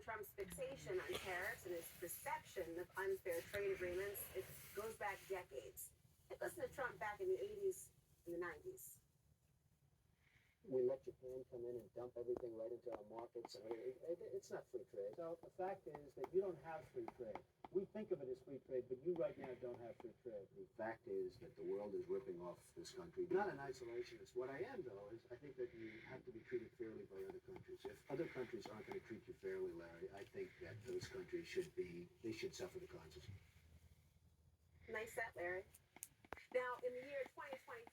Trump's fixation on tariffs and his perception of unfair trade agreements, it goes back decades. Listen to Trump back in the 80s and the 90s. We let Japan come in and dump everything right into our markets. And it's not free trade. So the fact is that you don't have free trade. We think of it as free trade, but you right now don't have free trade. The fact is that the world is ripping off this country. Not an isolationist. What I am, though, is I think that you have to be treated fairly by other countries. If other countries aren't going to treat you fairly, Larry, I think that those countries should suffer the consequences. Nice set, Larry. Now, in the year 2025,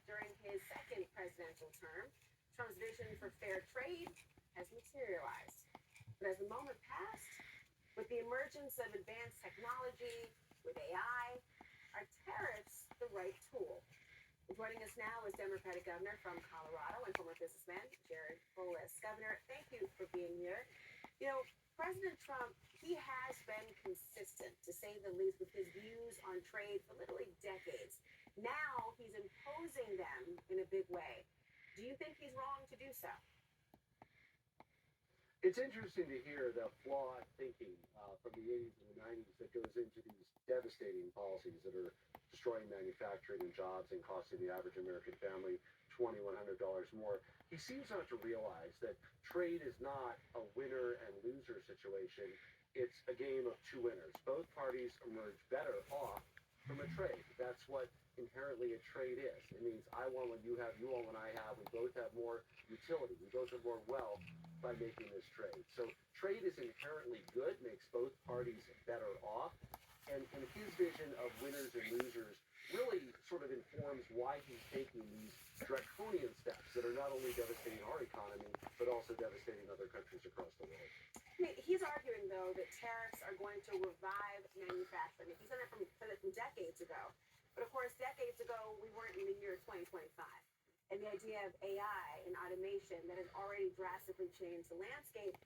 during his second presidential term, Trump's vision for fair trade has materialized. But as the moment passed, with the emergence of advanced technology, with AI, are tariffs the right tool? Joining us now is Democratic Governor from Colorado and former businessman Jared Polis. Governor, thank you for being here. You know, President Trump, he has been consistent, to say the least, with his views on trade for literally decades. Now he's imposing them in a big way. Do you think he's wrong to do so? It's interesting to hear the flawed thinking from the 80s and the 90s that goes into these devastating policies that are destroying manufacturing and jobs and costing the average American family $2,100 more. He seems not to realize that trade is not a winner and loser situation. It's a game of two winners. Both parties emerge better off from a trade. That's what inherently a trade is. It means I want what you have, you want what I have. We both have more utility. We both have more wealth by making this trade. So trade is inherently good, makes both parties better off. And his vision of winners and losers really sort of informs why he's taking these draconian steps that are not only devastating our economy, but also devastating other countries across the world. I mean, he's arguing, though, that tariffs are going to revive manufacturing. He said that from decades ago. But, of course, decades ago, we weren't in the year 2025. And the idea of AI and automation that has already drastically changed the landscape,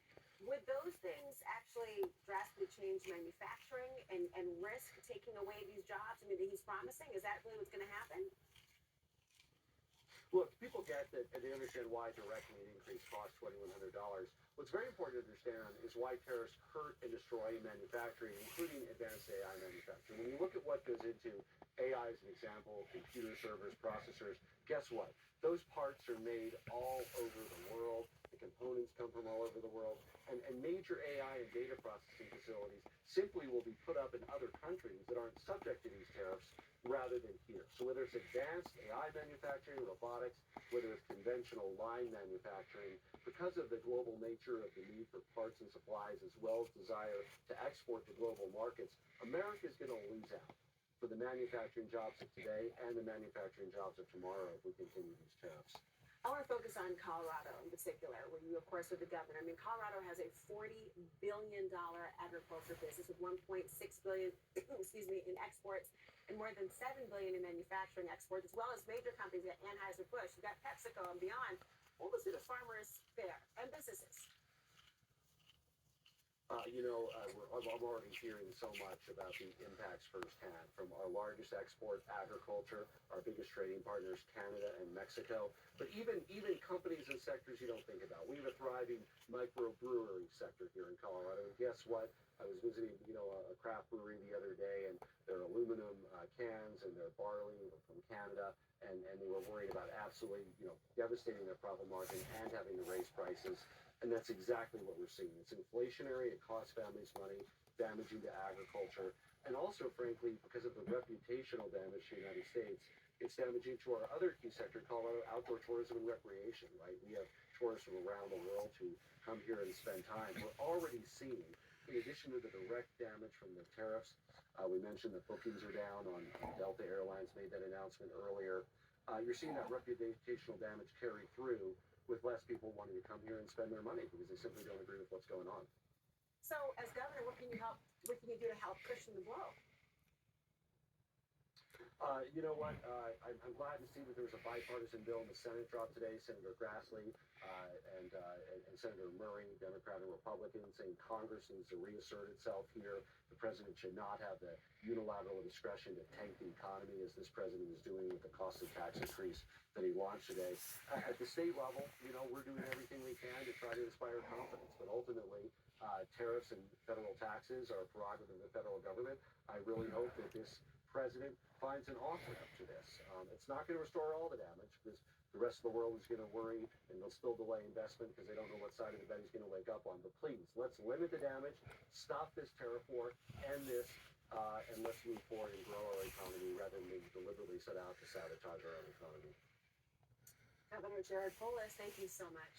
would those things actually drastically change manufacturing and risk taking away these jobs? I mean, that he's promising? Is that really what's going to happen? Look, people get that and they understand why directly an increase costs $2,100. What's very important to understand is why tariffs hurt and destroy manufacturing, including advanced AI manufacturing. When you look at what goes into AI as an example, computer servers, processors, guess what? Those parts are made all over the world. The components come from all over the world. And major AI and data processing facilities simply will be put up in other countries that aren't subject to these tariffs rather than here. So whether it's advanced AI manufacturing, robotics, whether it's conventional line manufacturing, because of the global nature of the need for parts and supplies as well as desire to export to global markets, America is going to lose out for the manufacturing jobs of today and the manufacturing jobs of tomorrow if we continue these tariffs. I want to focus on Colorado in particular, where you, of course, are the governor. I mean, Colorado has a $40 billion agriculture business with $1.6 billion, in exports and more than $7 billion in manufacturing exports, as well as major companies. You got Anheuser-Busch, you got PepsiCo and beyond. What was it the farmers there and businesses? I'm already hearing so much about the impacts firsthand from our largest export, agriculture, our biggest trading partners, Canada and Mexico, but even companies and sectors you don't think about. We have a thriving microbrewery sector here in Colorado, and guess what? I was visiting, a craft brewery the other day, and their aluminum cans and their barley were from Canada, and they were worried about absolutely, devastating their profit margin and having to raise prices. And that's exactly what we're seeing. It's inflationary. It costs families money, damaging to agriculture. And also, frankly, because of the reputational damage to the United States, it's damaging to our other key sector, Colorado, outdoor tourism and recreation, right? We have tourists from around the world who come here and spend time. We're already seeing, in addition to the direct damage from the tariffs, we mentioned that bookings are down on Delta Airlines, made that announcement earlier. You're seeing that reputational damage carry through with less people wanting to come here and spend their money because they simply don't agree with what's going on. So, as governor, what can you do to help cushion the blow? You know what? I'm glad to see that there was a bipartisan bill in the Senate dropped today. Senator Grassley and Senator Murray, Democrat and Republican, saying Congress needs to reassert itself here. The president should not have the unilateral discretion to tank the economy as this president is doing with the cost of tax increase that he launched today. At the state level, we're doing everything we can to try to inspire confidence. But ultimately, tariffs and federal taxes are a prerogative of the federal government. I really hope that this president finds an off-ramp to this. It's not going to restore all the damage because the rest of the world is going to worry and they'll still delay investment because they don't know what side of the bed he's going to wake up on. But please, let's limit the damage, stop this tariff war, end this, and let's move forward and grow our economy rather than deliberately set out to sabotage our own economy. Governor Jared Polis, thank you so much.